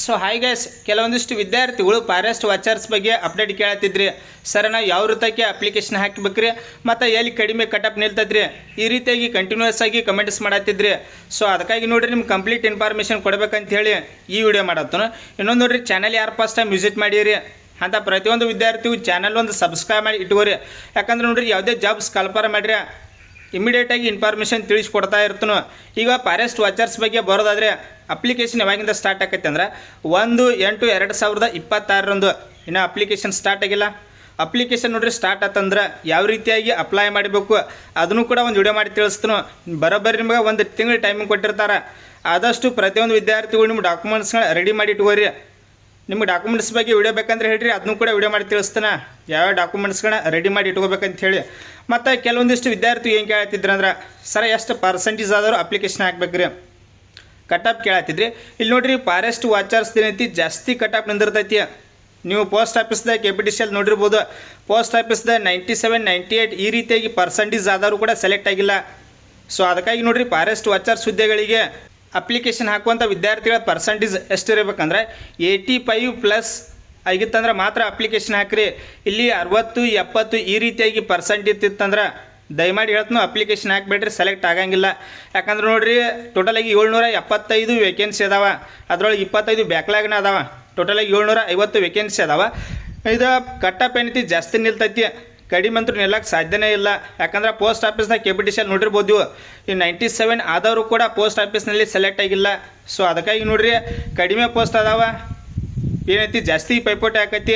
So hi guys, ಕೆಲವೊಂದಿಷ್ಟು ವಿದ್ಯಾರ್ಥಿಗಳು forest watchers ಬಗ್ಗೆ ಅಪ್ಡೇಟ್ ಕೇಳತ್ತಿದ್ರಿ. ಸರ್ ನಾವು ಯಾವ ರೀತಿಯಾಗಿ ಅಪ್ಲಿಕೇಶನ್ ಹಾಕಬೇಕ್ರಿ ಮತ್ತು ಎಲ್ಲಿ ಕಡಿಮೆ ಕಟಪ್ ನಿಲ್ತದ್ರಿ, ಈ ರೀತಿಯಾಗಿ ಕಂಟಿನ್ಯೂಸ್ ಆಗಿ ಕಮೆಂಟ್ಸ್ ಮಾಡತ್ತಿದ್ರಿ. ಸೊ ಅದಕ್ಕಾಗಿ ನೋಡಿರಿ ನಿಮ್ಗೆ ಕಂಪ್ಲೀಟ್ ಇನ್ಫಾರ್ಮೇಷನ್ ಕೊಡಬೇಕಂತ ಹೇಳಿ ಈ ವಿಡಿಯೋ ಮಾಡತ್ತನು. ಇನ್ನೊಂದು ನೋಡಿರಿ, ಚಾನಲ್ ಯಾರು ಫಸ್ಟ್ ಟೈಮ್ ವಿಸಿಟ್ ಮಾಡಿರಿ ಅಂತ ಪ್ರತಿಯೊಂದು ವಿದ್ಯಾರ್ಥಿಗೂ ಚಾನಲ್ ಒಂದು ಸಬ್ಸ್ಕ್ರೈಬ್ ಮಾಡಿ ಇಟ್ಕೋರಿ. ಯಾಕಂದ್ರೆ ನೋಡಿರಿ, ಯಾವುದೇ ಜಾಬ್ಸ್ ಕಲ್ಪರ ಮಾಡಿರಿ ಇಮಿಡಿಯೇಟಾಗಿ ಇನ್ಫಾರ್ಮೇಷನ್ ತಿಳಿಸ್ಕೊಡ್ತಾ ಇರ್ತನು. ಈಗ ಫಾರೆಸ್ಟ್ ವಾಚರ್ಸ್ ಬಗ್ಗೆ ಬರೋದಾದರೆ ಅಪ್ಲಿಕೇಶನ್ ಯಾವಾಗಿಂದ ಸ್ಟಾರ್ಟ್ ಆಕೈತೆ ಅಂದ್ರೆ 1/8/2026 ಇನ್ನೂ ಅಪ್ಲಿಕೇಶನ್ ಸ್ಟಾರ್ಟ್ ಆಗಿಲ್ಲ. ಅಪ್ಲಿಕೇಶನ್ ನೋಡ್ರಿ ಸ್ಟಾರ್ಟ್ ಆತಂದ್ರೆ ಯಾವ ರೀತಿಯಾಗಿ ಅಪ್ಲೈ ಮಾಡಬೇಕು ಅದನ್ನು ಕೂಡ ಒಂದು ವಿಡಿಯೋ ಮಾಡಿ ತಿಳಿಸ್ತಾನು. ಬರೋಬ್ಬರಿ ನಿಮ್ಗೆ ಒಂದು ತಿಂಗಳು ಟೈಮಿಂಗ್ ಕೊಟ್ಟಿರ್ತಾರೆ. ಆದಷ್ಟು ಪ್ರತಿಯೊಂದು ವಿದ್ಯಾರ್ಥಿಗಳು ನಿಮ್ಮ ಡಾಕ್ಯುಮೆಂಟ್ಸ್ಗಳನ್ನ ರೆಡಿ ಮಾಡಿ ಇಟ್ಕೋರಿ. ನಿಮ್ಗೆ ಡಾಕ್ಯುಮೆಂಟ್ಸ್ ಬಗ್ಗೆ ವಿಡಿಯೋ ಬೇಕಂದ್ರೆ ಹೇಳ್ರಿ, ಅದನ್ನು ಕೂಡ ವಿಡಿಯೋ ಮಾಡಿ ತಿಳಿಸ್ತಾನೆ ಯಾವ್ಯಾವ ಡಾಕ್ಯುಮೆಂಟ್ಸ್ಗಳನ್ನ ರೆಡಿ ಮಾಡಿ ಇಟ್ಕೋಬೇಕಂತ ಹೇಳಿ. ಮತ್ತು ಕೆಲವೊಂದಿಷ್ಟು ವಿದ್ಯಾರ್ಥಿ ಏನು ಕೇಳ್ತಿದ್ರು ಅಂದ್ರೆ, ಸರ್ ಎಷ್ಟು ಪರ್ಸೆಂಟೇಜ್ ಆದರೂ ಅಪ್ಲಿಕೇಶನ್ ಹಾಕ್ಬೇಕ್ರಿ, ಕಟಪ್ ಕೇಳತ್ತಿದ್ರಿ. ಇಲ್ಲಿ ನೋಡಿರಿ, ಫಾರೆಸ್ಟ್ ವಾಚರ್ಸ್ ಏನೈತಿ ಜಾಸ್ತಿ ಕಟಪ್ ನಿಂದಿರ್ತೈತಿ. ನೀವು ಪೋಸ್ಟ್ ಆಫೀಸ್ದಾಗ KPTCL ನೋಡಿರ್ಬೋದು, ಪೋಸ್ಟ್ ಆಫೀಸ್ದಾಗ 97, 98 ಈ ರೀತಿಯಾಗಿ ಪರ್ಸೆಂಟೇಜ್ ಆದರೂ ಕೂಡ ಸೆಲೆಕ್ಟ್ ಆಗಿಲ್ಲ. ಸೊ ಅದಕ್ಕಾಗಿ ನೋಡಿರಿ, ಫಾರೆಸ್ಟ್ ವಾಚರ್ಸ್ ಹುದ್ದೆಗಳಿಗೆ ಅಪ್ಲಿಕೇಶನ್ ಹಾಕುವಂಥ ವಿದ್ಯಾರ್ಥಿಗಳ ಪರ್ಸೆಂಟೇಜ್ ಎಷ್ಟು ಇರಬೇಕಂದ್ರೆ 85+ ಆಗಿತ್ತಂದ್ರೆ ಮಾತ್ರ ಅಪ್ಲಿಕೇಶನ್ ಹಾಕ್ರಿ. ಇಲ್ಲಿ 60, 70 ಈ ರೀತಿಯಾಗಿ ಪರ್ಸೆಂಟೇಜ್ ಇತ್ತಂದ್ರೆ ದಯಮಾಡಿ ಹೇಳ್ತೀನಿ ಅಪ್ಲಿಕೇಶನ್ ಹಾಕಿಬಿಡ್ರಿ, ಸೆಲೆಕ್ಟ್ ಆಗಂಗಿಲ್ಲ. ಯಾಕಂದ್ರೆ ನೋಡಿರಿ, ಟೋಟಲಾಗಿ 775 ವೇಕೆನ್ಸಿ ಅದಾವೆ. ಅದರೊಳಗೆ 25 ಬ್ಯಾಕ್ಲಾಗ್ನ ಅದಾವೆ. ಟೋಟಲಾಗಿ 750 ವೇಕೆನ್ಸಿ ಅದಾವೆ. ಇದು ಕಟ್ಟಪ್ ಏನೈತಿ ಜಾಸ್ತಿ ನಿಲ್ತೈತಿ, ಕಡಿಮೆ ಅಂತೂ ನಿಲ್ಲಕ್ಕೆ ಸಾಧ್ಯನೇ ಇಲ್ಲ. ಯಾಕಂದ್ರೆ ಪೋಸ್ಟ್ ಆಫೀಸ್ದಾಗ KPTCL ನೋಡಿರ್ಬೋದು, ಈ 97 ಆದವರು ಕೂಡ ಪೋಸ್ಟ್ ಆಫೀಸ್ನಲ್ಲಿ ಸೆಲೆಕ್ಟ್ ಆಗಿಲ್ಲ. ಸೊ ಅದಕ್ಕಾಗಿ ನೋಡಿರಿ, ಕಡಿಮೆ ಪೋಸ್ಟ್ ಅದಾವೆ, ಏನೈತಿ ಜಾಸ್ತಿ ಪೈಪೋಟಿ ಆಕೈತಿ.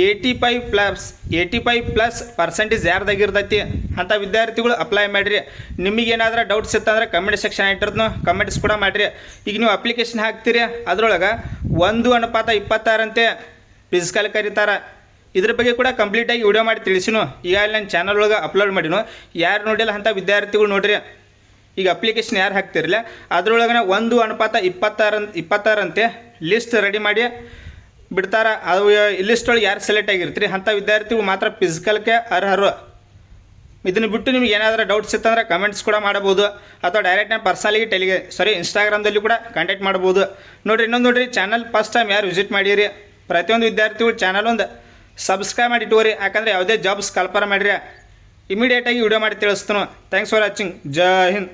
85+ ಪರ್ಸೆಂಟೇಜ್ ಯಾರ್ದಾಗಿರ್ತೈತಿ ಅಂಥ ವಿದ್ಯಾರ್ಥಿಗಳು ಅಪ್ಲೈ ಮಾಡಿರಿ. ನಿಮಗೇನಾದ್ರೂ ಡೌಟ್ಸ್ ಇತ್ತಂದ್ರೆ ಕಮೆಂಟ್ ಸೆಕ್ಷನ್ ಇಟ್ಟಿರ್ತೀನಿ, ಕಮೆಂಟ್ಸ್ ಕೂಡ ಮಾಡಿರಿ. ಈಗ ನೀವು ಅಪ್ಲಿಕೇಶನ್ ಹಾಕ್ತೀರಿ, ಅದರೊಳಗೆ 1/26 ಅಂತೆ ಫಿಸಿಕಲ್ ಕರೀತಾರೆ. ಇದ್ರ ಬಗ್ಗೆ ಕೂಡ ಕಂಪ್ಲೀಟಾಗಿ ವಿಡಿಯೋ ಮಾಡಿ ತಿಳಿಸಿನು. ಈಗ ಅಲ್ಲಿ ನನ್ನ ಚಾನಲ್ ಒಳಗೆ ಅಪ್ಲೋಡ್ ಮಾಡಿನು. ಯಾರು ನೋಡಿಲ್ಲ ಅಂಥ ವಿದ್ಯಾರ್ಥಿಗಳು ನೋಡಿರಿ, ಈಗ ಅಪ್ಲಿಕೇಶನ್ ಯಾರು ಹಾಕ್ತಿರಲಿಲ್ಲ ಅದರೊಳಗೆ 1/26 ಅಂತೆ ಲಿಸ್ಟ್ ರೆಡಿ ಮಾಡಿ ಬಿಡ್ತಾರೆ. ಅದು ಲಿಸ್ಟ್ ಒಳಗೆ ಯಾರು ಸೆಲೆಕ್ಟ್ ಆಗಿರ್ತೀರಿ ಅಂಥ ವಿದ್ಯಾರ್ಥಿಗಳು ಮಾತ್ರ ಫಿಸಿಕಲ್ಗೆ ಅರ್ಹರು. ಇದನ್ನು ಬಿಟ್ಟು ನಿಮ್ಗೆ ಏನಾದರೂ ಡೌಟ್ಸ್ ಇತ್ತಂದ್ರೆ ಕಮೆಂಟ್ಸ್ ಕೂಡ ಮಾಡ್ಬೋದು, ಅಥವಾ ಡೈರೆಕ್ಟ್ ನಾನು ಪರ್ಸನಲಿಗೆ ಇನ್ಸ್ಟಾಗ್ರಾಮ್ದಲ್ಲಿ ಕೂಡ ಕಾಂಟ್ಯಾಕ್ಟ್ ಮಾಡ್ಬೋದು. ನೋಡಿರಿ, ಇನ್ನೊಂದು ನೋಡಿರಿ, ಚಾನಲ್ ಫಸ್ಟ್ ಟೈಮ್ ಯಾರು ವಿಸಿಟ್ ಮಾಡಿರಿ ಪ್ರತಿಯೊಂದು ವಿದ್ಯಾರ್ಥಿಗಳು ಚಾನಲ್ ಒಂದು ಸಬ್ಸ್ಕ್ರೈಬ್ ಮಾಡಿ ಇಟ್ಕೋರಿ. ಯಾಕಂದರೆ ಯಾವುದೇ ಜಾಬ್ಸ್ ಕಲ್ಪನೆ ಮಾಡಿರಿ ಇಮಿಡಿಯೇಟಾಗಿ ವಿಡಿಯೋ ಮಾಡಿ ತಿಳಿಸ್ತಾನು. Thanks for watching. Jai Hind.